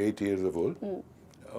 8 years old।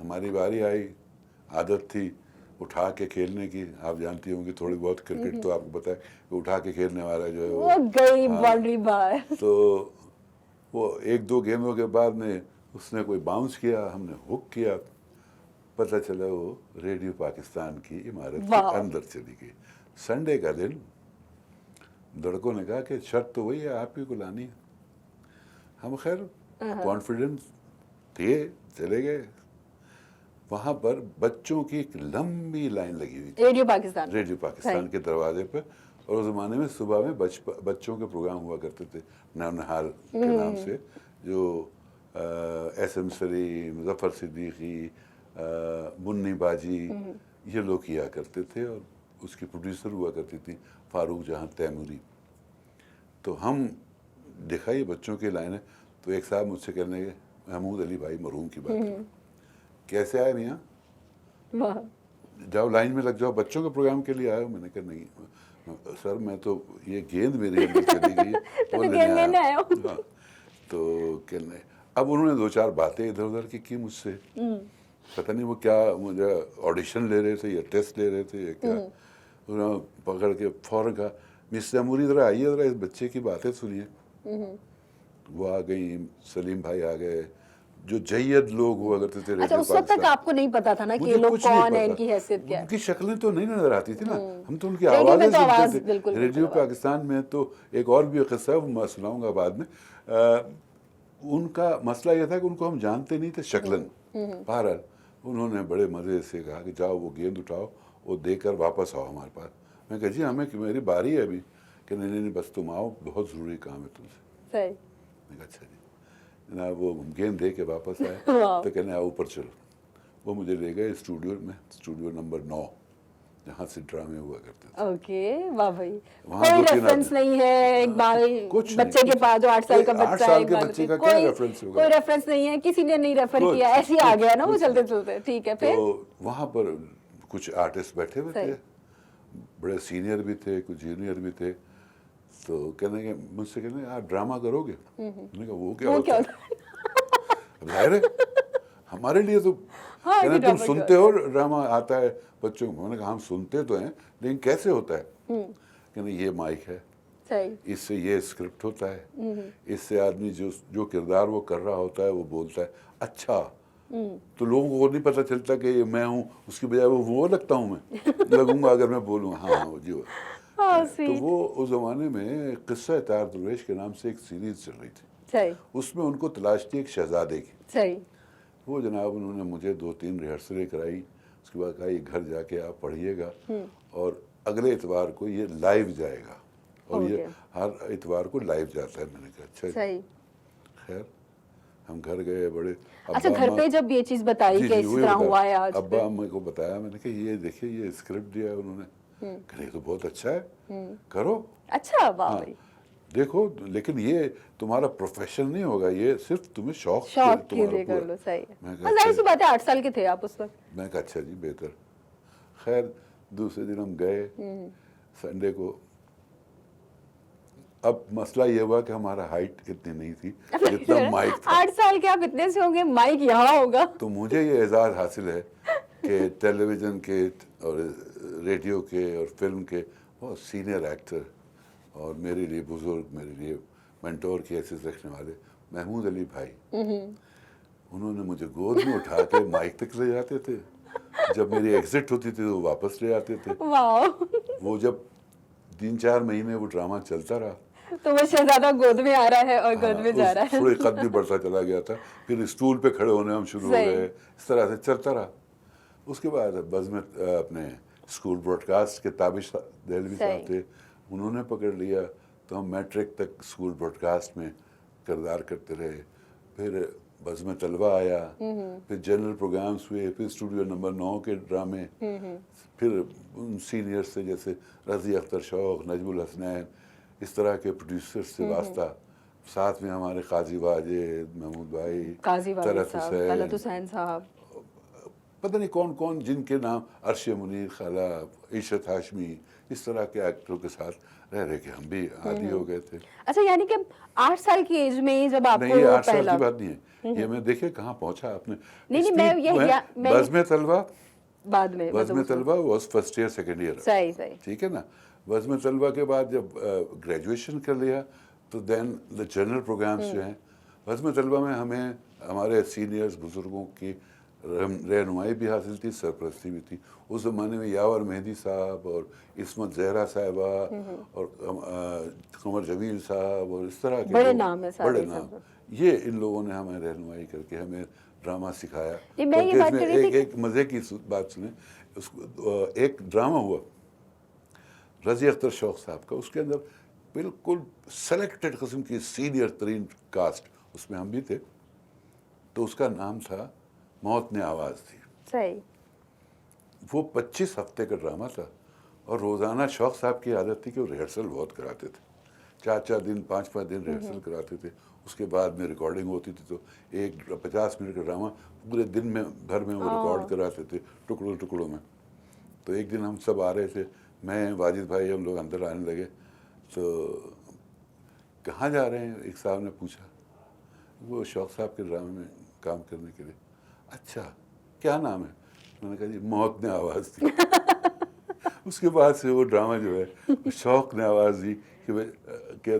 ہماری باری آئی, عادت تھی اٹھا کے کھیلنے کی, آپ جانتی ہوں گی تھوڑی بہت کرکٹ تو آپ کو پتہ ہے کہ اٹھا کے کھیلنے والا جو ہے وہ گئی باؤنڈری باہر. تو وہ ایک دو گیندوں کے بعد میں اس نے کوئی باؤنس کیا, ہم نے ہک کیا, پتہ چلا وہ ریڈیو پاکستان کی عمارت کے اندر چلی گئی. سنڈے کا دن لڑکوں نے کہا کہ شرط تو وہی ہے, آپ ہی کو لانی ہے. ہم خیر کانفیڈنس تھے, چلے گئے. وہاں پر بچوں کی ایک لمبی لائن لگی ہوئی تھی ریڈیو پاکستان کے دروازے پہ, اور اس زمانے میں صبح میں بچوں کے پروگرام ہوا کرتے تھے نونہال کے نام سے, جو ایس ایم سلیم, ظفر صدیقی, منی باجی یہ لوگ کیا کرتے تھے, اور اس کی پروڈیوسر ہوا کرتی تھی فاروق جہاں تیموری. تو ہم دیکھا یہ بچوں کی لائن ہے, تو ایک صاحب مجھ سے کہنے لگے, محمود علی بھائی مرحوم کی بات ہے, کیسے آئے میاں, جاؤ لائن میں لگ جاؤ, بچوں کے پروگرام کے لیے آئے ہو؟ میں نے کہا نہیں سر, میں تو یہ گیند میری اندر چلی گئی ہے وہ لینے آیا ہوں. تو کہنے, اب انہوں نے دو چار باتیں ادھر ادھر کی مجھ سے, پتہ نہیں وہ کیا مجھے آڈیشن لے رہے تھے یا ٹیسٹ لے رہے تھے یا کیا. انہوں نے پکڑ کے فوراً کہا, مس تیموری ذرا آئیے, ذرا اس بچے کی باتیں سنیے. وہ آ گئی, سلیم بھائی آ گئے, جو جید لوگ ہوا کرتے تھے. اچھا, اس وقت تک آپ کو نہیں پتا تھا نا کہ یہ لوگ کون ہیں, ان کی حیثیت کیا ہے؟ ان کی شکلیں تو نہیں نظر آتی تھی نا, ہم تو ان کی آوازیں سنتے تھے. ریڈیو پاکستان میں تو ایک اور بھی قصہ ہے, وہ میں سناؤں گا بعد میں. ان کا مسئلہ یہ تھا کہ ان کو ہم جانتے نہیں تھے شکلن. بہرحال انہوں نے بڑے مزے سے کہا کہ جاؤ وہ گیند اٹھاؤ, وہ دے کر واپس آؤ ہمارے پاس. میں کہا جی ہمیں میری باری ہے ابھی. کہ نہیں بس تم آؤ, بہت ضروری کام ہے تم سے. میں کہا اچھا جی. جناب وہ گیند دے کے واپس آئے, تو کہنے آؤ اوپر چلو. وہ مجھے لے گئے اسٹوڈیو میں, اسٹوڈیو نمبر 9 جہاں سے ڈرامے ہوا کرتے تھے. اوکے, واہ بھائی, کوئی ریفرنس نہیں ہے اقبال بچے کے پاس, جو 8 سال کا بچہ ہے, 8 سال کے بچے کا کیا ریفرنس ہوگا؟ کوئی ریفرنس نہیں ہے, کسی نے نہیں ریفر کیا, ایسے ہی آ گیا نا وہ چلتے چلتے. ٹھیک ہے, پھر تو وہاں پر کچھ آرٹسٹ بیٹھے ہوئے تھے, بڑے سینئر بھی تھے, کچھ جونیئر بھی تھے. تو کہنے کہ مجھ سے کہنے آپ ڈرامہ کرو گے؟ میں نے کہا وہ کیا ہوتا ہے؟ ظاہر ہے ہمارے لیے تو کہنا تم سنتے ہو ڈرامہ آتا ہے بچوں کو. میں نے کہا ہم سنتے تو ہیں, لیکن کیسے ہوتا ہے؟ کہ نہیں یہ مائک ہے, اس سے یہ اسکرپٹ ہوتا ہے, اس سے آدمی جو کردار وہ کر رہا ہوتا ہے وہ بولتا ہے. اچھا, تو لوگوں کو نہیں پتہ چلتا کہ یہ میں ہوں, اس کی بجائے وہ لگتا ہوں, میں لگوں گا اگر میں بولوں ہاں جی وہ. تو وہ اس زمانے میں قصہ طاہر درویش کے نام سے ایک سیریز چل رہی تھی, اس میں ان کو تلاش تھی ایک شہزادے کی. وہ جناب انہوں نے مجھے 2-3 ریہرسلیں کرائی, اس کے بعد کہا یہ گھر جا کے آپ پڑھیے گا, اور اگلے اتوار کو یہ لائیو جائے گا, اور یہ ہر اتوار کو لائیو جاتا ہے. میں نے کہا اچھا. خیر ہم گھر گئے, بڑے اچھا گھر پہ جب یہ چیز بتائی کہ اس طرح ہوا ہے آج, ابا امی کو بتایا, میں نے کہا یہ دیکھیے یہ اسکرپٹ دیا ہے انہوں نے, کہ یہ تو بہت اچھا ہے, کرو. اچھا بھائی دیکھو, لیکن یہ تمہارا پروفیشن نہیں ہوگا, یہ صرف تمہیں شوق کے لیے کر لو. صحیح ہے, ظاہر سی بات ہے 8 سال کے تھے آپ اس وقت. میں کہا اچھا جی بہتر. خیر دوسرے دن ہم گئے سنڈے کو. اب مسئلہ یہ ہوا کہ ہمارا ہائٹ اتنی نہیں تھی جتنا مائک تھا. 8 سال کے آپ اتنے سے ہوں گے, مائک یہاں ہوگا. تو مجھے یہ اعزاز حاصل ہے کہ ٹیلی ویژن کے اور ریڈیو کے اور فلم کے بہت سینئر ایکٹر, اور میرے لیے بزرگ, میرے لیے مینٹور کی حیثیت رکھنے والے محمود علی بھائی, انہوں نے مجھے گود میں اٹھا کے مائک تک لے جاتے تھے. جب میری ایگزٹ ہوتی تھی تو وہ واپس لے آتے تھے. وہ جب 3-4 مہینے وہ ڈرامہ چلتا رہا, تو وہ شہزادہ گود میں آ رہا ہے اور گود میں جا رہا ہے. تھوڑے قد بھی بڑھتا چلا گیا تھا, پھر اسٹول پہ کھڑے ہونے ہم شروع ہو گئے, اس طرح سے چلتا رہا. اس کے بعد بز میں اپنے اسکول براڈ کاسٹ کے تابش دہلوی صاحب تھے, انہوں نے پکڑ لیا, تو ہم میٹرک تک اسکول براڈ کاسٹ میں کردار کرتے رہے. پھر بزم طلبہ آیا, پھر جنرل پروگرامز ہوئے, پھر اسٹوڈیو نمبر 9 کے ڈرامے, پھر سینئر سے جیسے رضی اختر شوق, نجم الحسنین, اس طرح کے پروڈیوسر سے واسطہ. ساتھ میں ہمارے قاضی واجد, محمود بھائی, طلعت حسین صاحب, پتہ نہیں کون کون جن کے نام عرشی منیر خالہ عیشت ہاشمی اس طرح کے ایکٹروں کے ساتھ رہ کے ہم بھی عادی ہو گئے تھے. اچھا یعنی کہ 8 سال کی ایج میں جب آپ نہیں کو یہ وہ 8 سال پہلا کی بات نہیں ہے, یہ میں دیکھے کہاں پہنچا آپ نے. نہیں میں بزم طلبہ بعد میں بزم طلبہ was first year second year, صحیح ٹھیک ہے نا. بزم طلبہ کے بعد جب گریجویشن کر لیا تو دین دا جنرل پروگرامس جو ہیں بزم طلبہ میں ہمیں ہمارے سینئرز بزرگوں کی رہنمائی بھی حاصل تھی, سرپرستی بھی تھی. اس زمانے میں یاور مہدی صاحب اور عصمت زہرا صاحبہ اور قمر جمیل صاحب اور اس طرح کے بڑے نام ہیں, بڑے نام, یہ ان لوگوں نے ہمیں رہنمائی کر کے ہمیں ڈرامہ سکھایا. میں یہ بات کر رہی تھی ایک مزے کی بات سنیں, ایک ڈرامہ ہوا رضی اختر شوق صاحب کا, اس کے اندر بالکل سلیکٹڈ قسم کی سینئر ترین کاسٹ, اس میں ہم بھی تھے, تو اس کا نام تھا موت نے آواز دی. صحیح. وہ 25 ہفتے کا ڈرامہ تھا اور روزانہ شوق صاحب کی عادت تھی کہ وہ ریہرسل بہت کراتے تھے, 4 دن 5 دن ریہرسل کراتے تھے. اس کے بعد میں ریکارڈنگ ہوتی تھی تو ایک 50 منٹ کا ڈرامہ پورے دن میں بھر میں وہ ریکارڈ کراتے تھے ٹکڑوں میں. تو ایک دن ہم سب آ رہے تھے, میں واجد بھائی ہم لوگ اندر آنے لگے, تو کہاں جا رہے ہیں ایک صاحب نے پوچھا. وہ شوق صاحب کے ڈرامے میں کام کرنے کے لیے. اچھا کیا نام ہے؟ میں نے کہا جی موت نے آواز دی. اس کے بعد سے وہ ڈرامہ جو ہے شوق نے آواز دی کہ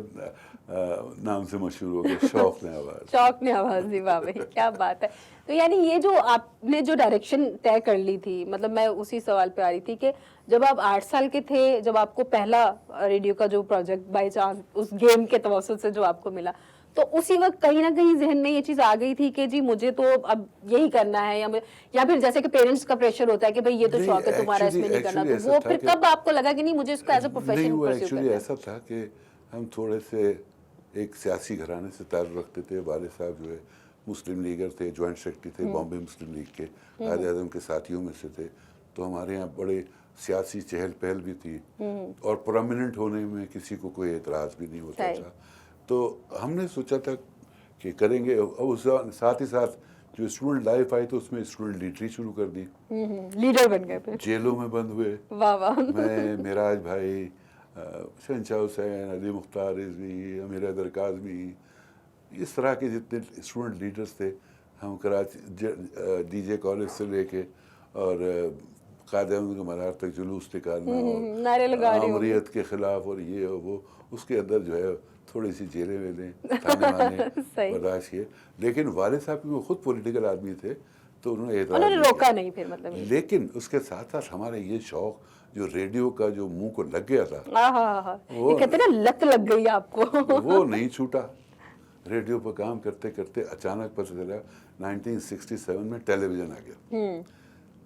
نام سے مشہور ہو گیا, شوق نے آواز. شوق نے آواز دی, واہ بھائی کیا بات ہے. تو یعنی یہ جو آپ نے جو ڈائریکشن طے کر لی تھی, مطلب میں اسی سوال پہ آ رہی تھی کہ جب آپ 8 سال کے تھے, جب آپ کو پہلا ریڈیو کا جو پروجیکٹ بائی چانس اس گیم کے توسط سے جو آپ کو ملا, تو اسی وقت کہیں نہ کہیں ذہن میں یہ چیز آ گئی تھی کہ جی مجھے تو اب یہی کرنا ہے, یا پھر جیسے کہ پیرنٹس کا پریشر ہوتا ہے کہ بھئی یہ تو شوق ہے تمہارا, اس میں نہیں کرنا, تو وہ پھر کب آپ کو لگا کہ نہیں مجھے اس کو ایز اے پروفیشن نہیں, وہ پرسیو ایکچولی کرنا ہے؟ ایسا تھا کہ ہم تھوڑے سے ایک سیاسی گھرانے سے تعلق رکھتے تھے. والد صاحب جو ہے مسلم لیگر تھے, جوائنٹ سیکرٹری تھے بامبے مسلم لیگ کے, قائد اعظم کے ساتھیوں میں سے تھے. تو ہمارے یہاں بڑے سیاسی چہل پہل بھی تھی اور پرومیننٹ ہونے میں کسی کو کوئی اعتراض بھی نہیں ہوتا تھا. تو ہم نے سوچا تھا کہ کریں گے, اور ساتھ ہی ساتھ جو اسٹوڈنٹ لائف آئی تو اس میں اسٹوڈنٹ لیڈری شروع کر دی. لیڈر بن گئے پھر, جیلوں میں بند ہوئے. واہ واہ. میں, معراج بھائی, شہنشاہ حسین, علی مختار رضوی, امیر حیدر کاظمی, اس طرح کے جتنے اسٹوڈنٹ لیڈرز تھے ہم کراچی ڈی جے کالج سے لے کے اور قائد اعظم کے مزار تک جلوس نکالنا اور آمریت کے خلاف اور یہ اور وہ, اس کے اندر جو ہے تھوڑی سی جیلیں ویلیں تانے وانے برداشت کیے. لیکن والد صاحب وہ خود پولیٹیکل آدمی تھے تو انہوں نے اعتراض روکا نہیں پھر, مطلب. لیکن اس کے ساتھ ساتھ ہمارے یہ شوق جو ریڈیو کا جو منہ کو لگ گیا تھا, یہ کہتے ہیں نا لت لگ گئی آپ کو, وہ نہیں چھوٹا. ریڈیو پر کام کرتے کرتے اچانک پتہ چلا 1967 میں ٹیلی ویژن آ گیا.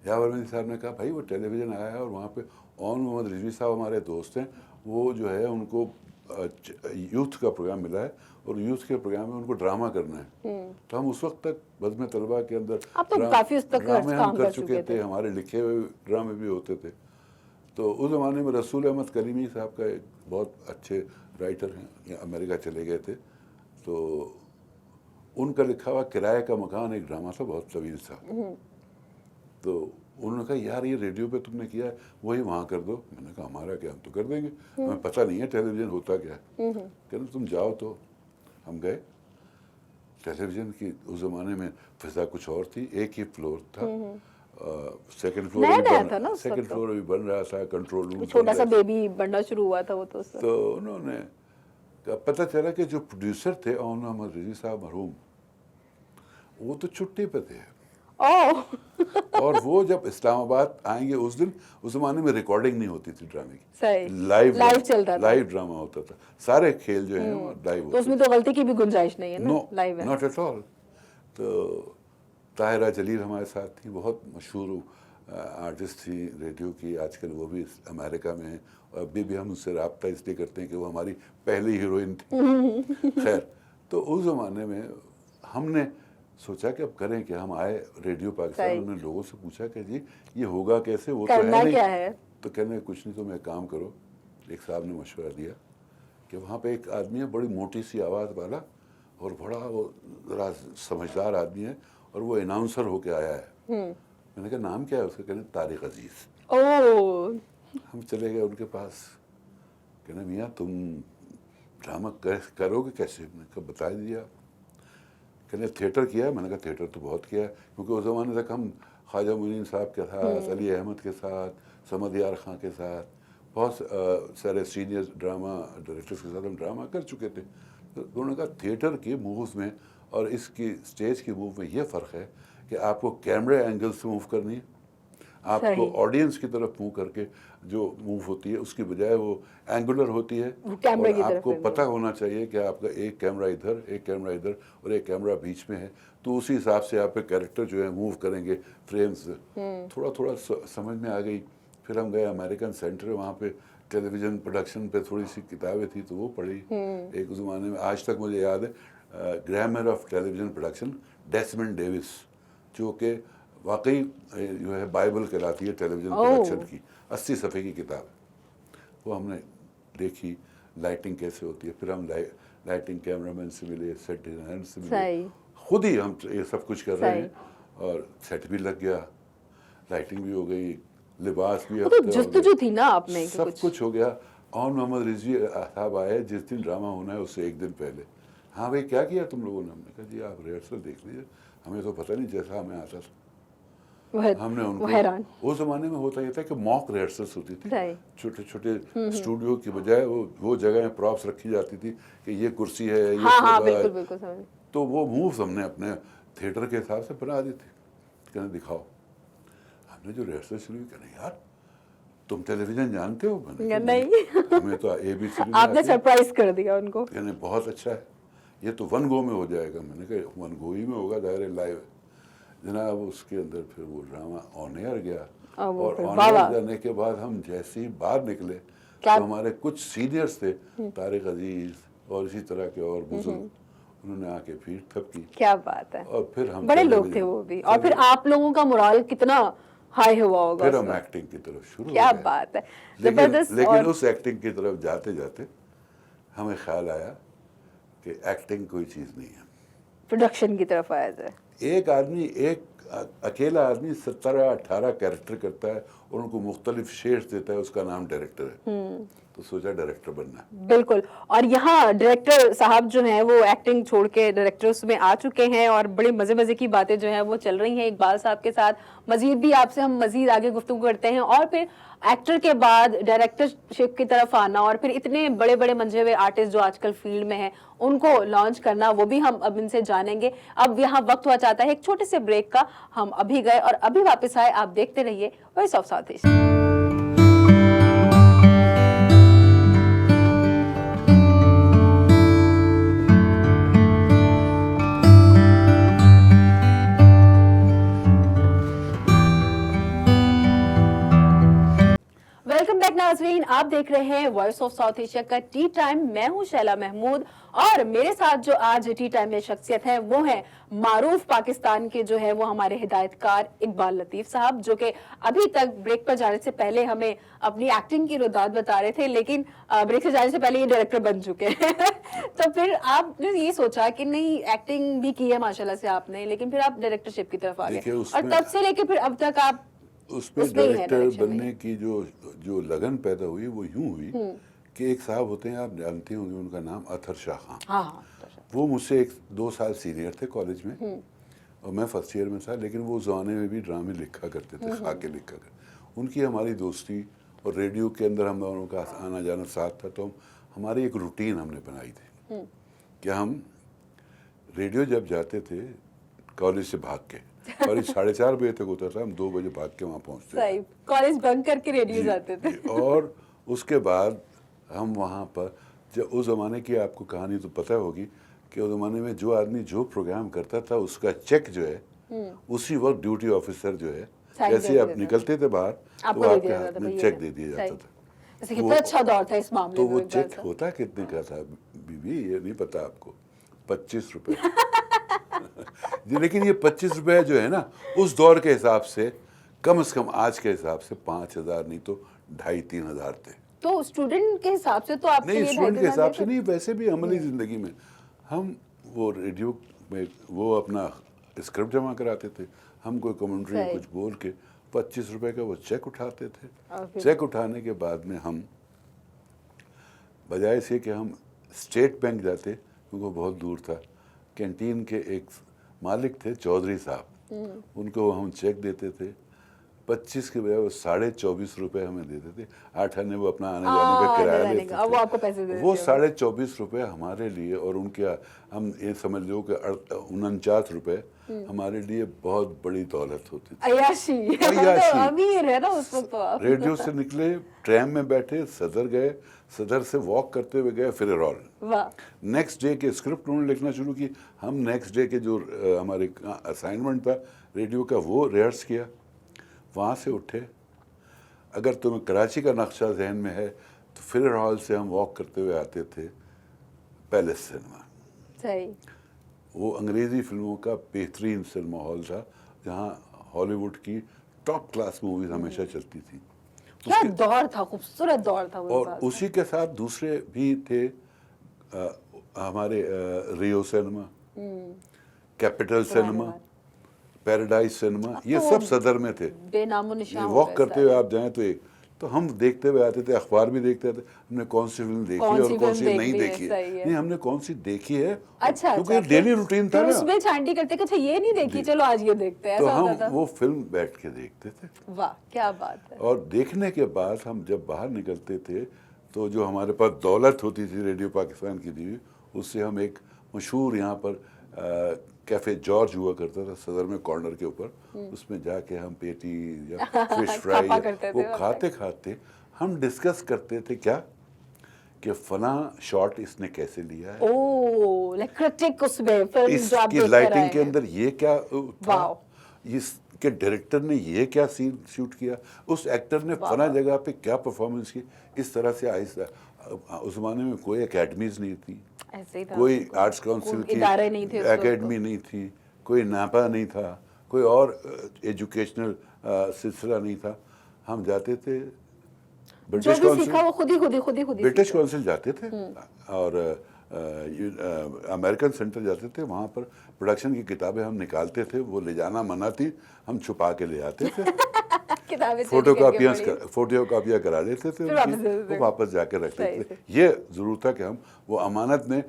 یاور مہدی صاحب نے کہا بھائی وہ ٹیلی ویژن آیا ہے اور وہاں پہ اون محمد رضوی صاحب ہمارے دوست ہیں, وہ جو ہے ان کو یوتھ کا پروگرام ملا ہے اور یوتھ کے پروگرام میں ان کو ڈرامہ کرنا ہے. تو ہم اس وقت تک بزم طلبہ کے اندر ڈرامے ہم کر چکے تھے, ہمارے لکھے ہوئے ڈرامے بھی ہوتے تھے. تو اس زمانے میں رسول احمد کریمی صاحب کا ایک بہت اچھے رائٹر ہیں, امریکہ چلے گئے تھے, تو ان کا لکھا ہوا کرایہ کا مکان ایک ڈرامہ تھا, بہت طویل تھا. تو انہوں نے کہا یار یہ ریڈیو پہ تم نے کیا ہے وہی وہاں کر دو. میں نے کہا ہمارا کیا, ہم تو کر دیں گے, ہمیں پتہ نہیں ہے ٹیلی ویژن ہوتا کیا ہے. کہتے تم جاؤ. تو ہم گئے. ٹیلی ویژن کی اس زمانے میں فضا کچھ اور تھی, ایک ہی فلور تھا, سیکنڈ فلور بھی بن رہا تھا, کنٹرول روم چھوٹا سا بیبی بننا شروع ہوا تھا وہ. تو انہوں نے پتہ چلا کہ جو پروڈیوسر تھے اون محمد رضوی صاحب مرحوم, وہ تو چھٹی پہ تھے. اور وہ جب اسلام آباد آئیں گے اس دن, اس زمانے میں ریکارڈنگ نہیں ہوتی تھی ڈرامے کی, لائیو ڈرامہ ہوتا تھا. سارے کھیل جو ہیں وہ لائیو ہوتے, تو اس میں تو غلطی کی بھی گنجائش نہیں ہے نا, لائیو ہے. Not at all. تو طاہرہ جلیل ہمارے ساتھ تھی, بہت مشہور آرٹسٹ تھی ریڈیو کی, آج کل وہ بھی امریکہ میں ہیں, اور ابھی بھی ہم ان سے رابطہ اس لیے کرتے ہیں کہ وہ ہماری پہلی ہیروئن تھی. خیر, تو اس زمانے میں ہم نے سوچا کہ اب کریں کہ ہم آئے ریڈیو پاکستان, انہوں نے لوگوں سے پوچھا کہ جی یہ ہوگا کیسے, وہ تو ہے نہیں. تو کہنے کچھ نہیں, تم ایک کام کرو. ایک صاحب نے مشورہ دیا کہ وہاں پہ ایک آدمی ہے بڑی موٹی سی آواز والا اور بڑا وہ ذرا سمجھدار آدمی ہے, اور وہ اناؤنسر ہو کے آیا ہے, میں نے کہا نام کیا ہے اس کا؟ کہنے طارق عزیز. اوہ ہم چلے گئے ان کے پاس. کہنا میاں تم ڈرامہ کرو گے کیسے؟ میں نے کہا بتا دیجیے آپ. کہنے تھیٹر کیا ہے؟ میں نے کہا تھیٹر تو بہت کیا ہے، کیونکہ اس زمانے تک ہم خواجہ معین صاحب کے ساتھ، علی احمد کے ساتھ، صمد یار خان کے ساتھ، بہت سارے سینئر ڈرامہ ڈائریکٹرز کے ساتھ ہم ڈرامہ کر چکے تھے. تو انہوں نے کہا تھیٹر کی مووز میں اور اس کی اسٹیج کی موو میں یہ فرق ہے کہ آپ کو کیمرے اینگل سے موو کرنی ہے، آپ کو آڈینس کی طرف موو کر کے جو موو ہوتی ہے اس کی بجائے وہ اینگولر ہوتی ہے، اور آپ کو پتہ ہونا چاہیے کہ آپ کا ایک کیمرہ ادھر، ایک کیمرہ ادھر اور ایک کیمرہ بیچ میں ہے، تو اسی حساب سے آپ کے کیریکٹر جو ہے موو کریں گے فریمز. تھوڑا تھوڑا سمجھ میں آ گئی. پھر ہم گئے امریکن سینٹر، وہاں پہ ٹیلی ویژن پروڈکشن پہ تھوڑی سی کتابیں تھیں تو وہ پڑھی. ایک زمانے میں آج تک مجھے یاد ہے grammar of television production, Desmond Davis, جو کہ واقعی جو ہے بائبل کہلاتی ہے ٹیلی ویژن پروڈکشن کی، 80 صفحے کی کتاب. وہ ہم نے دیکھی لائٹنگ کیسے ہوتی ہے. پھر ہم لائٹنگ کیمرہ مین سے ملے، سیٹ ڈیزائنر سے ملے، خود ہی ہم یہ سب کچھ کر رہے ہیں. اور سیٹ بھی لگ گیا، لائٹنگ بھی ہو گئی، لباس بھی جستجو تھی نا آپ میں، سب کچھ ہو گیا. اور محمد رضوی صاحب آئے جس دن ڈرامہ ہونا ہے اس سے ایک دن پہلے. ہاں بھائی کیا کیا تم لوگوں نے؟ ہم نے کہا جی آپ ریہرسل دیکھ لیجیے، ہمیں تو پتہ نہیں، جیسا ہمیں آتا تھا. ہم نے ان کو، اس زمانے میں ہوتا یہ تھا کہ موک ریہرسلس ہوتی تھی، چھوٹے چھوٹے اسٹوڈیو کی بجائے وہ جگہیں پراپس رکھی جاتی تھی کہ یہ کرسی ہے، یہ تو وہ مووز ہم نے اپنے تھیٹر کے حساب سے بنا دی تھی. کہنے دکھاؤ. ہم نے جو ریہرسل شروع کی، کہنے یار تم ٹیلی ویژن جانتے ہو؟ نہیں، ہمیں تو اے بی سی آپ نے سرپرائز کر دیا ان کو. کہنے بہت اچھا ہے، یہ تو ون گو میں ہو جائے گا. میں نے کہا ون گو ہی میں ہوگا، ظاہر لائیو. جناب اس کے اندر پھر وہ ڈرامہ آن ایئر گیا، اور آن ایئر جانے کے بعد ہم جیسے ہی باہر نکلے تو ہمارے کچھ سینئرز تھے، طارق عزیز اور اسی طرح کے اور بزرگ، انہوں نے آ کے پھر تھپکی. کیا بات ہے. اور پھر ہم بڑے لوگ تھے وہ بھی، اور پھر آپ لوگوں کا مورال کتنا ہائی ہوا ہوگا. پھر ہم ایکٹنگ کی طرف شروع. کیا بات ہے. لیکن اس ایکٹنگ کی طرف جاتے جاتے ہمیں خیال آیا کہ ایکٹنگ کوئی چیز نہیں ہے، پروڈکشن کی طرف آیا جائے. ایک آدمی، ایک اکیلا آدمی 17-18 کیریکٹر کرتا ہے اور ان کو مختلف شیڈز دیتا ہے، اس کا نام ڈائریکٹر ہے. تو سوچا ڈائریکٹر بننا ہے. بالکل. اور یہاں ڈائریکٹر صاحب جو ہیں وہ ایکٹنگ چھوڑ کے ڈائریکٹرز میں آ چکے ہیں، اور بڑی مزے کی باتیں جو ہیں وہ چل رہی ہیں اقبال صاحب کے ساتھ. مزید بھی آپ سے ہم مزید آگے گفتگو کرتے ہیں، اور پھر ایکٹر کے بعد ڈائریکٹر شپ کی طرف آنا، اور پھر اتنے بڑے بڑے منجھے ہوئے آرٹسٹ جو آج کل فیلڈ میں ہیں ان کو لانچ کرنا، وہ بھی ہم اب ان سے جانیں گے. اب یہاں وقت ہوا چاہتا ہے ایک چھوٹے سے بریک کا. ہم ابھی گئے اور ابھی واپس آئے. آپ دیکھتے رہیے voice of South Asia. Welcome back ناظرین، آپ دیکھ رہے ہیں وائس آف ساؤتھ ایشیا کا ٹی ٹائم. میں ہوں شیلا محمود، اور میرے ساتھ جو آج ٹی ٹائم میں شخصیت ہے وہ ہیں معروف پاکستان کے جو ہے وہ ہمارے ہدایت کار اقبال لطیف صاحب، جو کہ ابھی تک بریک پر جانے سے پہلے ہمیں اپنی ایکٹنگ کی روداد بتا رہے تھے، لیکن بریک سے جانے سے پہلے یہ ڈائریکٹر بن چکے ہیں. تو پھر آپ نے یہ سوچا کہ نہیں، ایکٹنگ بھی کی ہے ماشاءاللہ سے آپ نے، لیکن پھر آپ ڈائریکٹرشپ کی طرف آ گئے، اور تب سے لے کے پھر اب تک آپ اس میں ڈائریکٹر بننے کی جو لگن پیدا ہوئی وہ یوں ہوئی کہ ایک صاحب ہوتے ہیں، آپ جانتے ہوں گے ان کا نام اطہر شاہ خان. وہ مجھ سے 2 سال سینئر تھے کالج میں، اور میں فرسٹ ایئر میں تھا، لیکن وہ زمانے میں بھی ڈرامے لکھا کرتے تھے، خاکے لکھا کرتے. ان کی ہماری دوستی، اور ریڈیو کے اندر ہم دونوں کا آنا جانا ساتھ تھا. تو ہماری ایک روٹین ہم نے بنائی تھی کہ ہم ریڈیو جب جاتے تھے کالج سے بھاگ کے، اور 4:30 بجے تک ہوتا تھا، ہم 2 بجے بھاگ کے وہاں پہنچتے تھے، کالج بنک کر کے ریڈیو جاتے تھے. اور اس کے بعد ہم وہاں پر، جب اس زمانے کی آپ کو کہانی تو پتہ ہوگی کہ اس زمانے میں جو آدمی جو پروگرام کرتا تھا اس کا چیک جو ہے اسی وقت ڈیوٹی آفیسر جو ہے، جیسے آپ نکلتے تھے باہر تو آپ کے ہاتھ میں چیک دے دیا جاتا تھا. کتنا اچھا دور تھا اس معاملے میں. تو وہ چیک ہوتا کتنے کا تھا بی بی یہ نہیں پتا آپ کو، 25 روپے. لیکن یہ 25 روپے جو ہے نا، اس دور کے حساب سے کم از کم آج کے حساب سے 5,000 نہیں تو 2,500-3,000 تھے. تو اسٹوڈنٹ کے حساب سے تو آپ نہیں، اسٹوڈنٹ کے حساب سے نہیں، ویسے بھی عملی زندگی میں ہم وہ ریڈیو میں وہ اپنا اسکرپٹ جمع کراتے تھے، ہم کوئی کمنٹری صحیح. کچھ بول کے 25 روپے کا وہ چیک اٹھاتے تھے. اور پھر چیک اٹھانے کے بعد میں ہم بجائے سے کہ ہم اسٹیٹ بینک جاتے کیونکہ وہ بہت دور تھا, کینٹین کے ایک مالک تھے چودھری صاحب, ان کو ہم چیک دیتے تھے 25 کے بجائے وہ 24.5 روپے ہمیں دیتے تھے. 8 آنے وہ اپنا آنے جانے کا کرایہ لیتے اور وہ آپ کو تھے. پیسے دے وہ 24.5 روپے ہمارے لیے اور ان کے ہم یہ سمجھ لو کہ 49 روپے ہمارے لیے بہت بڑی دولت ہوتی تھی. عیاشی. عیاشی. امیر ہے نا اس وقت تو آپ. ریڈیو سے نکلے, ٹرین میں بیٹھے, صدر گئے, صدر سے واک کرتے ہوئے گئے فیرر ہال. واہ. نیکسٹ ڈے کے اسکرپٹ انہوں نے لکھنا شروع کی. ہم نیکسٹ ڈے کے جو ہمارے اسائنمنٹ تھا ریڈیو کا وہ ریہرس کیا. وہاں سے اٹھے. اگر تمہیں کراچی کا نقشہ ذہن میں ہے تو فیرر ہال سے ہم واک کرتے ہوئے آتے تھے پیلس سنیما. صحیح. وہ انگریزی فلموں کا بہترین سنیما ہال تھا جہاں ہالی ووڈ کی ٹاپ کلاس موویز ہمیشہ چلتی تھیں. کیا دور تھا, خوبصورت دور تھا وہ. اور اسی کے ساتھ دوسرے بھی تھے ہمارے Rio cinema, Capital cinema, Paradise cinema, یہ سب صدر میں تھے. بے نام و نشان. واک کرتے ہوئے آپ جائیں تو ہم دیکھتے ہوئے آتے تھے, اخبار بھی دیکھتے تھے ہم نے کون سی فلم دیکھی ہے اور کون سی نہیں دیکھی ہے. نہیں, ہم نے کون سی دیکھی ہے کیونکہ ڈیلی روٹین تھا نا. اس میں چھانٹی کرتے کہ اچھا یہ نہیں دیکھی, چلو آج یہ دیکھتے ہیں. تو ہم وہ فلم بیٹھ کے دیکھتے تھے. واہ کیا بات ہے. اور دیکھنے کے بعد ہم جب باہر نکلتے تھے تو جو ہمارے پاس دولت ہوتی تھی ریڈیو پاکستان کی دی ہوئی, اس سے ہم ایک مشہور یہاں پر کیفے جارج ہوا کرتا تھا صدر میں کارنر کے اوپر, اس میں جا کے ہم پیٹی یا فش فرائی وہ کھاتے کھاتے ہم ڈسکس کرتے تھے کیا کہ فلاں شاٹ اس نے کیسے لیا ہے, اس میں اس کی لائٹنگ کے اندر یہ کیا تھا, اس کے ڈائریکٹر نے یہ کیا سین شوٹ کیا, اس ایکٹر نے فلاں جگہ پہ کیا پرفارمنس کی. اس طرح سے آہستہ. اس زمانے میں کوئی اکیڈمیز نہیں تھی, کوئی آرٹس کونسل کی اکیڈمی نہیں تھی, کوئی ناپا نہیں تھا, کوئی اور ایجوکیشنل سلسلہ نہیں تھا. ہم جاتے تھے برٹش کونسل جاتے تھے اور امریکن سینٹر جاتے تھے. وہاں پر پروڈکشن کی کتابیں ہم نکالتے تھے, وہ لے جانا منع تھی, ہم چھپا کے لے آتے تھے. فوٹو کاپیاں کرا لیتے تھے, وہ واپس جا کے رکھتے تھے. یہ ضرور تھا کہ ہم وہ امانت میں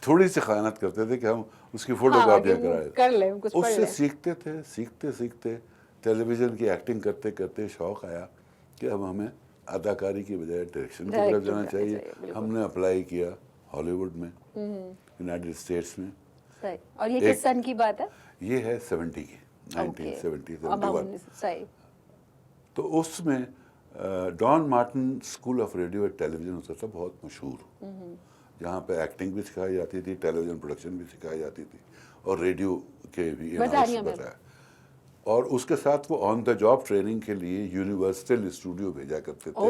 تھوڑی سی خیانت کرتے تھے کہ ہم اس کی فوٹو کاپیاں کرائے. اس سے سیکھتے تھے. سیکھتے ٹیلی ویژن کی ایکٹنگ کرتے کرتے شوق آیا کہ اب ہمیں اداکاری کی بجائے ڈائریکشن کی طرف جانا چاہیے. ہم نے اپلائی کیا ہالی ووڈ میں, یونائٹڈ اسٹیٹس میں. اور یہ کس سن کی بات ہے؟ یہ ہے 70 کی, 1970. تو اس میں Don Martin school of radio ایک ٹیلی ویژن ہوتا تھا بہت مشہور, جہاں پہ ایکٹنگ بھی سکھائی جاتی تھی, ٹیلی ویژن پروڈکشن بھی سکھائی جاتی تھی اور ریڈیو کے بھی بتایا. اور اس کے ساتھ وہ آن دا جاب ٹریننگ کے لیے یونیورسٹل اسٹوڈیو بھیجا کرتے تھے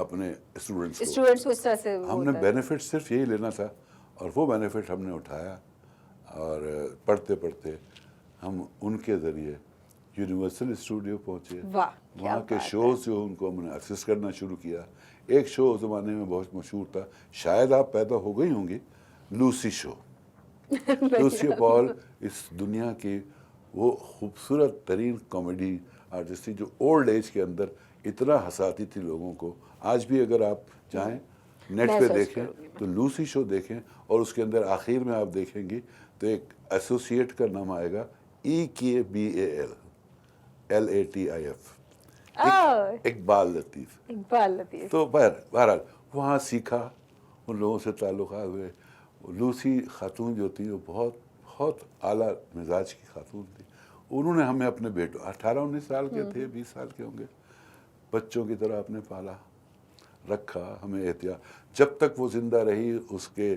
اپنے اسٹوڈنٹس کو. ہم نے بینیفٹ صرف یہی لینا تھا اور وہ بینیفٹ ہم نے اٹھایا. اور پڑھتے پڑھتے ہم ان کے ذریعے یونیورسل اسٹوڈیو پہنچے. وہاں کے شوز جو ان کو ہم نے اسسٹ کرنا شروع کیا. ایک شو اس زمانے میں بہت مشہور تھا, شاید آپ پیدا ہو گئی ہوں گی, لوسی شو. لوسی پال اس دنیا کی وہ خوبصورت ترین کامیڈی آرٹسٹ تھی جو اولڈ ایج کے اندر اتنا ہنساتی تھی لوگوں کو. آج بھی اگر آپ چاہیں نیٹ پہ دیکھیں تو لوسی شو دیکھیں, اور اس کے اندر آخر میں آپ دیکھیں گی تو ایک ایسوسیٹ کا نام آئے گا EKBAL LATIF, اقبال لطیف. تو بہرحال وہاں سیکھا, ان لوگوں سے تعلقات ہوئے. لوسی خاتون جو تھی وہ بہت بہت اعلیٰ مزاج کی خاتون تھی. انہوں نے ہمیں اپنے بیٹوں 18-19 سال کے تھے, 20 سال کے ہوں گے, بچوں کی طرح اپنے پالا رکھا, ہمیں احتیاط. جب تک وہ زندہ رہی اس کے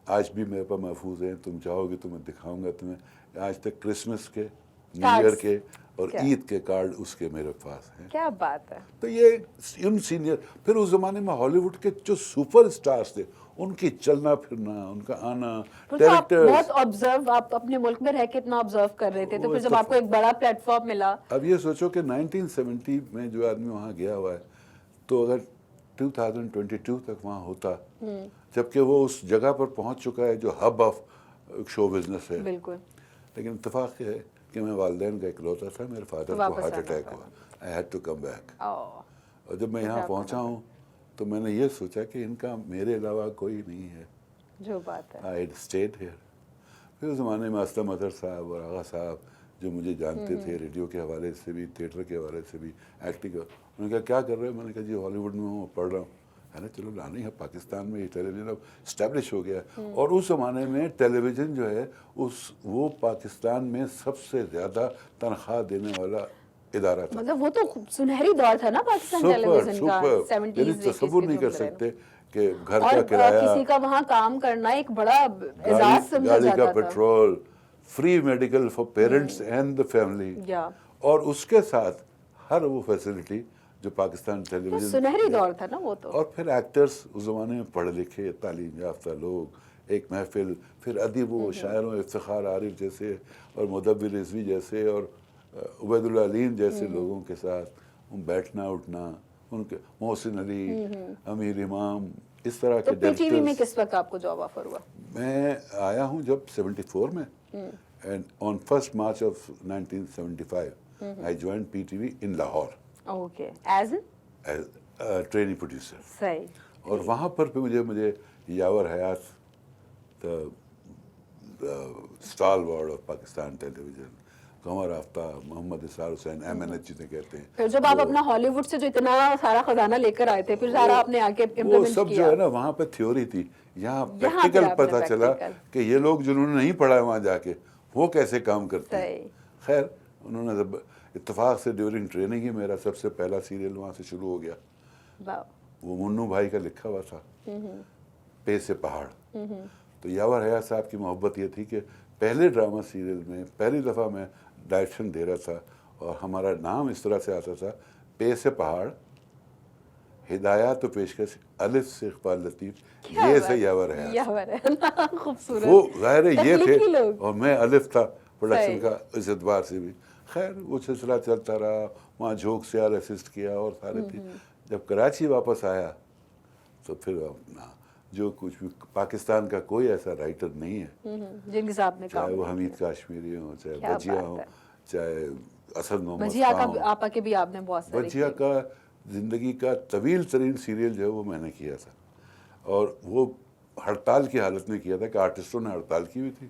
آج بھی میرے پاس محفوظ ہیں. تم چاہو گے تو میں دکھاؤں گا تمہیں. آج تک کرسمس کے, نیو ایئر کے اور عید کے کارڈ اس کے میرے پاس ہیں. کیا بات ہے. تو یہ ان سینئر. پھر اس زمانے میں ہالی ووڈ کے جو سپر اسٹارز تھے ان کی چلنا پھرنا, ان کا آنا, ڈائریکٹر بہت آبزرو, آپ اپنے ملک میں رہ کے اتنا آبزرو کر رہے تھے, تو پھر جب آپ کو ایک بڑا پلیٹ فارم ملا. اب یہ سوچو کہ 1970 میں جو آدمی وہاں گیا ہوا ہے تو اگر 2022 تک وہاں ہوتا, جبکہ وہ اس جگہ پر پہنچ چکا ہے جو ہب آف شو بزنس ہے. بالکل. لیکن اتفاق یہ ہے کہ میں والدین کا اکلوتا تھا, میرے فادر کو ہارٹ اٹیک ہوا, I had to come back. اور جب میں یہاں پہنچا ہوں تو میں نے یہ سوچا کہ ان کا میرے علاوہ کوئی نہیں ہے, جو بات ہے. I stayed here. پھر اس زمانے میں اسلم اظہر صاحب اور آغا صاحب جو مجھے جانتے تھے ریڈیو کے حوالے سے بھی, تھیٹر کے حوالے سے بھی, ایکٹنگ کا, انہوں نے کہا کیا کر رہے ہیں؟ میں نے کہا جی ہالی ووڈ میں ہوں, پڑھ رہا ہوں. ہے نا, چلو لانا ہی ہے, پاکستان میں یہ ٹیلی ویژن اب اسٹیبلش ہو گیا. اور اس زمانے میں ٹیلی ویژن جو ہے وہ پاکستان میں سب سے زیادہ تنخواہ دینے والا ادارہ تھا. مطلب وہ تو سنہری دور تھا نا پاکستان ٹیلی ویژن کا, یعنی 70s تصور نہیں کر سکتے کہ گھر کا کرایہ, اور کسی کا وہاں کام کرنا ایک بڑا اعزاز سمجھا گاڑی جاتا کا تھا. Petrol, free medical for parents and the family, اور اس کے ساتھ ہر وہ فیسلٹی جو پاکستان ٹیلی ویژن. سنہری دور تھا نا وہ تو. اور پھر ایکٹرز اس زمانے میں پڑھے لکھے تعلیم یافتہ لوگ, ایک محفل, پھر ادیبوں و شاعروں, افتخار عارف جیسے اور مدبر رضوی جیسے اور عبید اللہ علیم جیسے لوگوں کے ساتھ بیٹھنا اٹھنا, ان کے محسن علی, امیر امام, اس طرح کے. تو پی ٹی وی میں کس وقت آپ کو جاب آفر ہوا؟ میں آیا ہوں جب 74 میں, and on 1st March of 1975 I joined PTV in Lahore. Okay, as training producer. صحیح. اور وہاں پر پھر مجھے یاور حیات, stall ward of Pakistan tele vision, Qamar Aftab, Muhammad Israr Hussain, MNH جنہیں کہتے ہیں. پھر جب آپ اپنا ہالی ووڈ سے جو اتنا سارا خزانہ لے کر آئے تھے, پھر سارا آپ نے آ کے وہ امپلیمنٹ سب کیا. جو ہے نا وہاں پہ تھیوری تھی, یہاں پریکٹیکل پتہ چلا کہ یہ لوگ جنہوں نے نہیں پڑھا ہے وہاں جا کے وہ کیسے کام کرتے ہیں. خیر انہوں نے جب اتفاق سے ڈیورنگ ٹریننگ ہی میرا سب سے پہلا سیریل وہاں سے شروع ہو گیا. وہ منو بھائی کا لکھا ہوا تھا, پے سے پہاڑ. تو یاور حیات صاحب کی محبت یہ تھی کہ پہلے ڈرامہ سیریل میں پہلی دفعہ میں ڈائریکشن دے رہا تھا, اور ہمارا نام اس طرح سے آتا تھا, پے سے پہاڑ, ہدایات و پیشکش الف سے اقبال لطیف, یہ سے یاور حیات. خوبصورت. وہ ظاہر ہے یہ تھے, اور میں الف تھا پروڈکشن کا اس اعتبار سے بھی. خیر وہ سلسلہ چلتا رہا, وہاں جھوک سیال اسسٹ کیا اور سارے تھی. جب کراچی واپس آیا تو پھر اپنا جو کچھ بھی, پاکستان کا کوئی ایسا رائٹر نہیں ہے جن کے ساتھ چاہے وہ حمید کاشمیری ہوں, چاہے بجیا ہوں, چاہے اسد محمد بجیا آپا کے بھی آپ نے بہت سارے. بجیا کا زندگی کا طویل ترین سیریل جو ہے وہ میں نے کیا تھا, اور وہ ہڑتال کی حالت میں کیا تھا کہ آرٹسٹوں نے ہڑتال کی ہوئی تھی,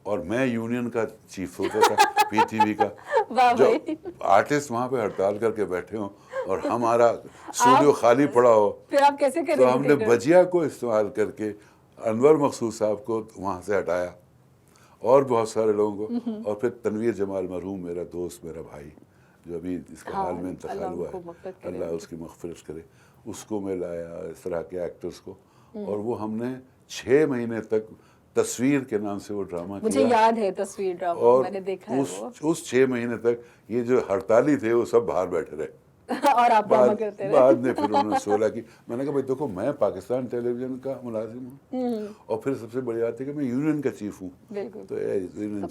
اور میں یونین کا چیف ہوتا تھا پی ٹی وی کا. جو آرٹسٹ وہاں پہ ہڑتال کر کے بیٹھے ہوں اور ہمارا اسٹوڈیو خالی پڑا ہو, پھر آپ کیسے کریں؟ تو ہم نے بجیا کو استعمال کر کے انور مقصود صاحب کو وہاں سے ہٹایا, اور بہت سارے لوگوں کو. اور پھر تنویر جمال مرحوم, میرا دوست, میرا بھائی, جو ابھی اس کا حال میں انتقال ہوا ہے, اللہ اس کی مغفرت کرے, اس کو میں لایا, اس طرح کے ایکٹرز کو. اور وہ ہم نے 6 مہینے تک تصویر کے نام سے وہ ڈرامہ کیا. مجھے یاد ہے تصویر ڈرامہ, اور میں نے دیکھا ہے وہ. اس 6 مہینے تک یہ جو ہڑتالی تھے وہ سب باہر بیٹھے رہے, اور آپ ڈرامہ کرتے رہے. بعد میں پھر انہوں نے سولا کی. میں نے کہا بھائی دیکھو میں پاکستان ٹیلی ویژن کا ملازم ہوں, اور پھر سب سے بڑی بات ہے کہ میں یونین کا چیف ہوں. بالکل. تو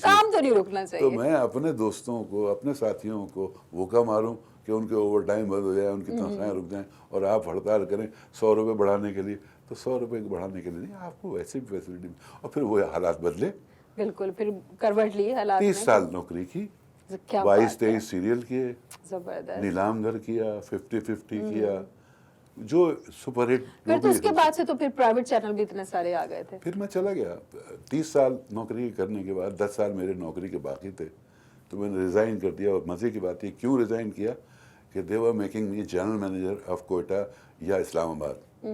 کام تو نہیں رکنا چاہیے. تو میں اپنے دوستوں کو, اپنے ساتھیوں کو بھوکا ماروں کہ ان کے اوور ٹائم بند ہو جائے, ان کی تنخواہیں رک جائیں, اور آپ ہڑتال کریں 100 روپے بڑھانے کے لیے. تو 100 روپے بڑھانے کے لیے نہیں, آپ کو ویسے بھی فیسلٹی. اور پھر وہ حالات بدلے. بالکل, پھر کروٹ لی حالات. 30 سال نوکری کی, 22-23 سیریل کیے, زبردست. نیلام گھر کیا, 50-50 کیا, جو سپر ہٹ. پھر تو اس کے بعد سے تو پھر پرائیویٹ چینل بھی اتنے سارے آ گئے تھے. پھر میں چلا گیا. 30 سال نوکری کرنے کے بعد 10 سال میرے نوکری کے باقی تھے, تو میں نے ریزائن کر دیا. اور مزے کی بات یہ کیوں ریزائن کیا کہ they were making me general manager of Quetta یا اسلام آباد.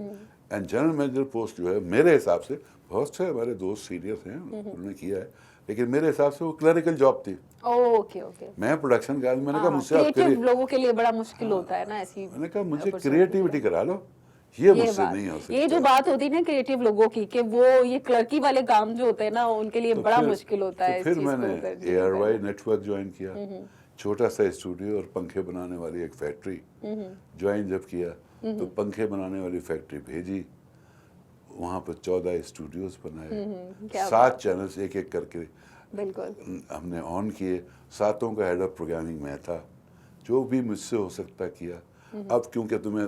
اینڈ جنرل مینیجر پوسٹ جو ہے میرے حساب سے, بہت سے ہمارے دوست سینئرس ہیں انہوں نے کیا ہے, لیکن میرے حساب سے وہ کلریکل جاب تھی. Okay okay. میں پروڈکشن کا آدمی, میں نے کہا مجھ سے آپ کریٹیو لوگوں کے لیے بڑا مشکل ہوتا ہے نا ایسی. میں نے کہا مجھے کریٹیوٹی کرا لو, یہ مجھ سے نہیں ہو سکتا. یہ جو بات ہوتی ہے نا کریٹیو لوگوں کی, کہ وہ یہ کلرکی والے کام جو ہوتے ہیں نا ان کے لیے بڑا مشکل ہوتا ہے. پھر میں نے ARY نیٹ ورک جوائن کیا, چھوٹا سا اسٹوڈیو اور پنکھے بنانے والی ایک فیکٹری جوائن جب کیا, تو پنکھے بنانے والی فیکٹری بھیجی, وہاں پہ 14 اسٹوڈیوز بنائے, 7 چینلز ایک ایک کر کے بالکل ہم نے آن کیے. 7 کا ہیڈ آف پروگرامنگ میں تھا, جو بھی مجھ سے ہو سکتا کیا. اب کیونکہ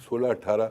16-18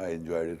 I enjoyed it.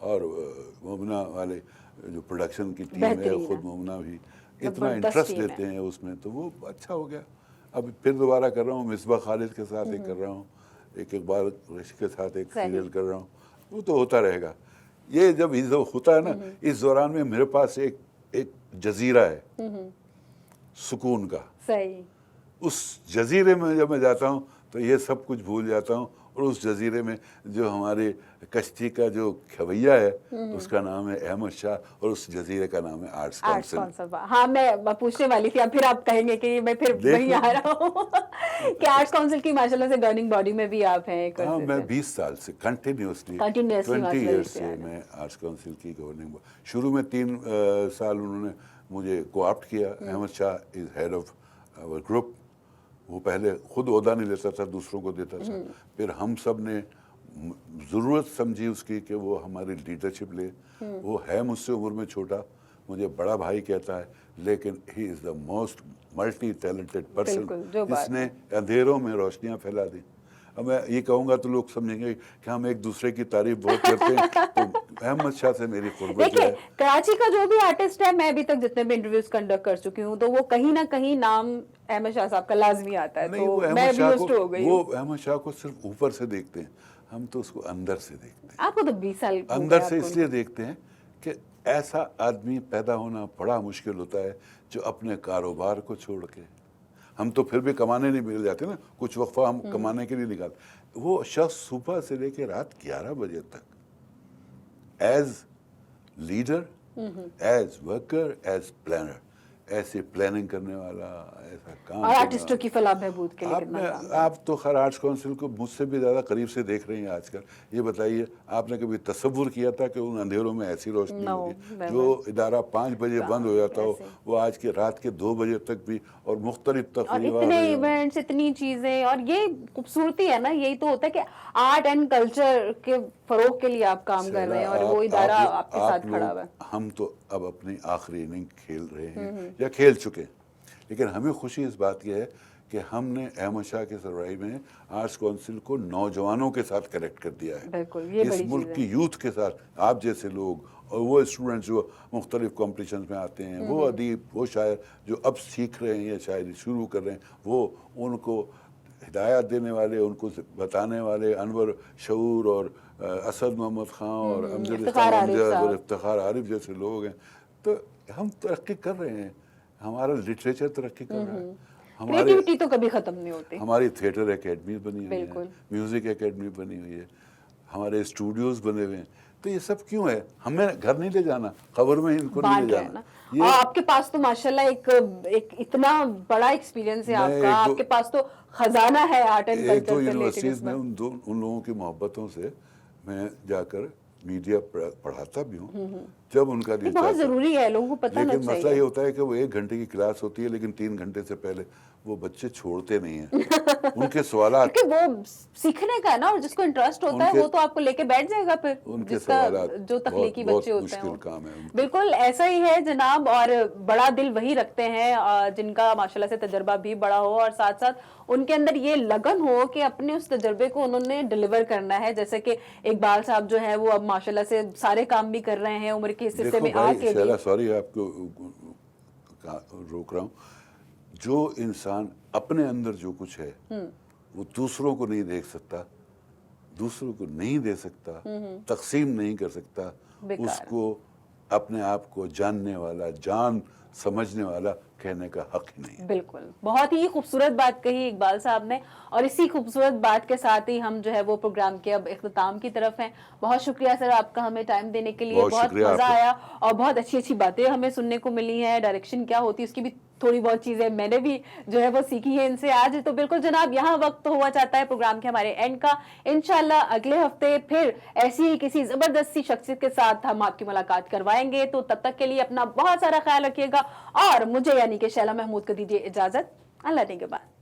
اور مومنہ والے جو پروڈکشن کی ٹیم ہے خود مومنہ بھی اتنا انٹرسٹ لیتے ہیں اس میں، تو وہ اچھا ہو گیا. اب پھر دوبارہ کر رہا ہوں، مصباح خالد کے ساتھ ایک کر رہا ہوں، ایک اقبال ریشی کے ساتھ ایک سیریل کر رہا ہوں. وہ تو ہوتا رہے گا. یہ جب ہوتا ہے نا، اس دوران میں میرے پاس ایک جزیرہ ہے سکون کا. صحیح. اس جزیرے میں جب میں جاتا ہوں تو یہ سب کچھ بھول جاتا ہوں، اور اس جزیرے میں جو ہمارے کشتی کا جو کھویا ہے اس کا نام ہے احمد شاہ، اور اس جزیرے کا نام ہے آرٹس کونسل. ہاں میں پوچھنے والی تھی، اب پھر آپ کہیں گے کہ میں پھر وہیں آ رہا ہوں کہ آرٹس کونسل کی ماشاءاللہ سے گورننگ باڈی میں بھی آپ ہیں. ہاں میں 20 سال سے کنٹینیوسلی 20 ایئرس سے میں آرٹس کونسل کی گورننگ باڈی. شروع میں 3 سال انہوں نے مجھے کوآپٹ کیا. احمد شاہ از ہیڈ آف آور گروپ. وہ پہلے خود عہدہ نہیں لیتا تھا، دوسروں کو دیتا تھا. پھر ہم سب نے ضرورت سمجھی اس کی کہ وہ ہماری لیڈرشپ لے. وہ ہے مجھ سے عمر میں چھوٹا، مجھے بڑا بھائی کہتا ہے، لیکن he is the most multi talented person جس نے اندھیروں میں روشنیاں پھیلا دی. اب میں یہ کہوں گا تو لوگ سمجھیں گے کہ ہم ایک دوسرے کی تعریف بہت کرتے ہیں. تو احمد شاہ سے میری قربت ہے. کراچی کا جو بھی آرٹسٹ ہے، میں ابھی تک جتنے بھی انٹرویوز کنڈکٹ کر چکی ہوں، تو وہ کہیں نہ کہیں نام احمد شاہ صاحب کا لازمی آتا ہے. تو میں بھی used ہو گئی. وہ احمد شاہ کو صرف اوپر سے دیکھتے ہیں، ہم تو اس کو اندر سے دیکھتے ہیں. آپ کو تو 20 سال اندر سے اس لیے دیکھتے ہیں کہ ایسا آدمی پیدا ہونا بڑا مشکل ہوتا ہے جو اپنے کاروبار کو چھوڑ کے، ہم تو پھر بھی کمانے نہیں مل جاتے نا، کچھ وقفہ ہم کمانے کے لیے نکالتے. وہ شخص صبح سے لے کے رات 11 بجے تک as leader, as worker, as planner, ایسے پلاننگ کرنے والا، ایسا کام. اور آرٹسٹوں کی فلاح بہبود کے لیے آپ تو خیر آرٹس کونسل کو مجھ سے بھی زیادہ قریب سے دیکھ رہے ہیں آج کل. یہ بتائیے، آپ نے کبھی تصور کیا تھا کہ ان اندھیروں میں ایسی روشنی ہوگی؟ جو ادارہ 5 بجے بند ہو جاتا ہو، وہ آج کے رات کے 2 بجے تک بھی، اور مختلف تقریبات، اتنے ایونٹس، اتنی چیزیں. اور یہ خوبصورتی ہے نا، یہی تو ہوتا ہے کہ آرٹ اینڈ کلچر کے فروغ کے لیے آپ کام کر رہے ہیں، اور وہ ادارہ آپ کے ساتھ کھڑا ہوا ہے. ہم تو اب اپنی آخری اننگ کھیل رہے ہیں یا کھیل چکے، لیکن ہمیں خوشی اس بات کی ہے کہ ہم نے احمد شاہ کے سربراہی میں آرٹس کونسل کو نوجوانوں کے ساتھ کنیکٹ کر دیا ہے. اس ملک کی یوتھ کے ساتھ، آپ جیسے لوگ، اور وہ اسٹوڈنٹس جو مختلف کمپٹیشنز میں آتے ہیں، وہ ادیب، وہ شاعر جو اب سیکھ رہے ہیں یا شاعری شروع کر رہے ہیں، وہ ان کو ہدایات دینے والے، ان کو بتانے والے انور شعور اور اسد محمد خان اور امجد اور افتخار عارف جیسے لوگ ہیں. تو ہم ترقی کر رہے ہیں، ہمارا لٹریچر ترقی کر رہا ہے. کریٹیوٹی تو کبھی ختم نہیں ہوتی. ہماری تھیٹر اکیڈمی بنی ہوئی ہے، میوزک اکیڈمی بنی ہوئی ہے، ہمارے اسٹوڈیوز بنے ہوئے ہیں. تو یہ سب کیوں ہے؟ ہمیں گھر نہیں لے جانا، خبر میں ان کو نہیں لے جانا. اور آپ کے پاس تو ماشاءاللہ ایک اتنا بڑا ایکسپیرینس ہے آپ کا. آپ کے پاس تو خزانہ ہے آرٹ اینڈ کلچر سے. 1-2 یونیورسٹیز میں ان لوگوں کی محبتوں سے میں جا کر میڈیا پڑھاتا بھی ہوں جب ان کا دل چاہتا ہے. بہت ضروری ہے، لوگوں کو پتہ ہونا چاہیے. لیکن مسئلہ یہ ہوتا ہے کہ وہ 1 گھنٹے کی کلاس ہوتی ہے، لیکن 3 گھنٹے سے پہلے وہ بچے چھوڑتے نہیں ہیں. ان کے سوالات، کیونکہ وہ سیکھنے کا ہے نا، اور جس کو انٹرسٹ ہوتا ہے وہ تو آپ کو لے کے بیٹھ جائے گا. پھر ان کے جس کا سوالات جو تخلیقی بچے ہوتے ہیں، مشکل کام ہے. بالکل ایسا ہی ہے جناب. اور بڑا دل وہی رکھتے ہیں جن کا ماشاءاللہ سے تجربہ بھی بڑا ہو، اور ساتھ ساتھ ان کے اندر یہ لگن ہو کہ اپنے اس تجربے کو انہوں نے ڈیلیور کرنا ہے. جیسے کہ اقبال صاحب جو ہے وہ اب ماشاءاللہ سے سارے کام بھی کر رہے ہیں عمر کے اس حصے میں آ کے. سوری آپ کو روک رہا ہوں. جو انسان اپنے اندر جو کچھ ہے وہ دوسروں کو نہیں دیکھ سکتا، دوسروں کو نہیں دے سکتا، تقسیم نہیں کر سکتا، اس کو اپنے آپ کو جاننے والا، جان سمجھنے والا کہنے کا حق ہی نہیں. بالکل، بہت ہی خوبصورت بات کہی اقبال صاحب نے. اور اسی خوبصورت بات کے ساتھ ہی ہم جو ہے وہ پروگرام کے اب اختتام کی طرف ہیں. بہت شکریہ سر آپ کا ہمیں ٹائم دینے کے لیے. بہت مزہ آیا اور بہت اچھی اچھی باتیں ہمیں سننے کو ملی ہیں. ڈائریکشن کیا ہوتی ہے اس کی بھی تھوڑی بہت چیزیں میں نے بھی جو ہے وہ سیکھی ہیں ان سے آج. تو بالکل جناب، یہاں وقت ہوا چاہتا ہے پروگرام کے ہمارے اینڈ کا. انشاءاللہ اگلے ہفتے پھر ایسی ہی کسی زبردست سی شخصیت کے ساتھ ہم آپ کی ملاقات کروائیں گے. تو تب تک کے لیے اپنا بہت سارا خیال رکھیے گا، اور مجھے یعنی کہ شیلا محمود کو دیجیے اجازت. اللہ نگہبان.